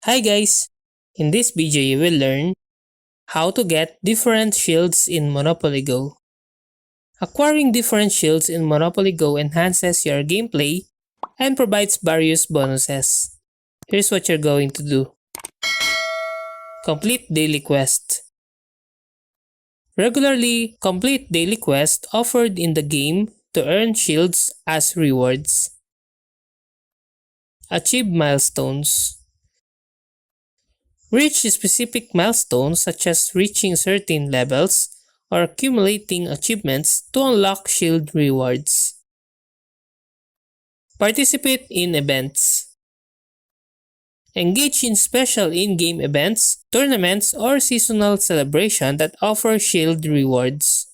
Hi guys! In this video you will learn how to get different shields in Monopoly Go. Acquiring different shields in Monopoly Go enhances your gameplay and provides various bonuses. Here's what you're going to do. Complete daily quest. Regularly complete daily quests offered in the game to earn shields as rewards. Achieve milestones. Reach specific milestones such as reaching certain levels or accumulating achievements to unlock shield rewards. Participate in events. Engage in special in-game events, tournaments, or seasonal celebration that offer shield rewards.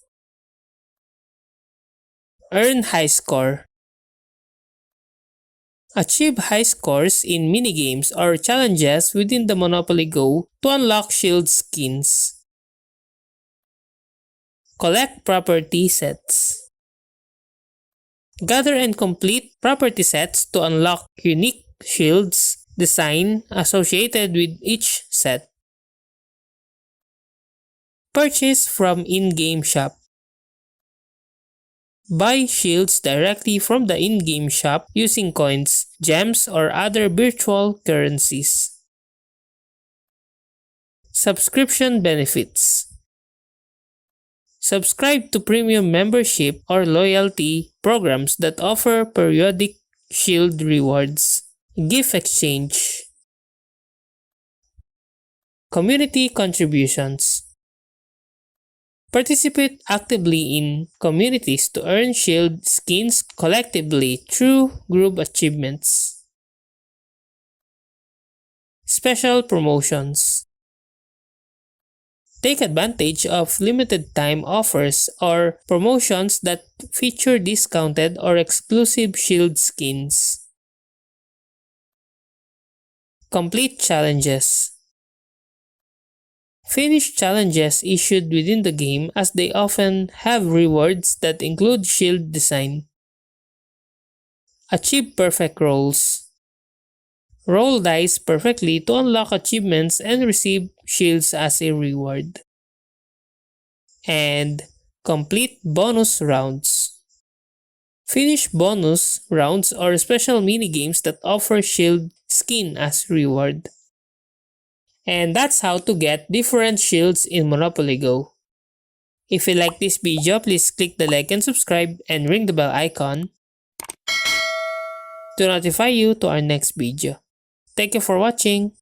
Earn high score. Achieve high scores in minigames or challenges within the Monopoly Go to unlock shield skins. Collect property sets. Gather and complete property sets to unlock unique shields design associated with each set. Purchase from in-game shop. Buy shields directly from the in-game shop using coins, gems, or other virtual currencies. Subscription benefits. Subscribe to premium membership or loyalty programs that offer periodic shield rewards. Gift exchange. Community contributions. Participate actively in communities to earn shield skins collectively through group achievements. Special promotions. Take advantage of limited time offers or promotions that feature discounted or exclusive shield skins. Complete challenges. Finish challenges issued within the game as they often have rewards that include shield design. Achieve perfect rolls. Roll dice perfectly to unlock achievements and receive shields as a reward. And complete bonus rounds. Finish bonus rounds or special minigames that offer shield skin as reward. And that's how to get different shields in Monopoly Go. If you like this video, please click the like and subscribe and ring the bell icon to notify you to our next video. Thank you for watching.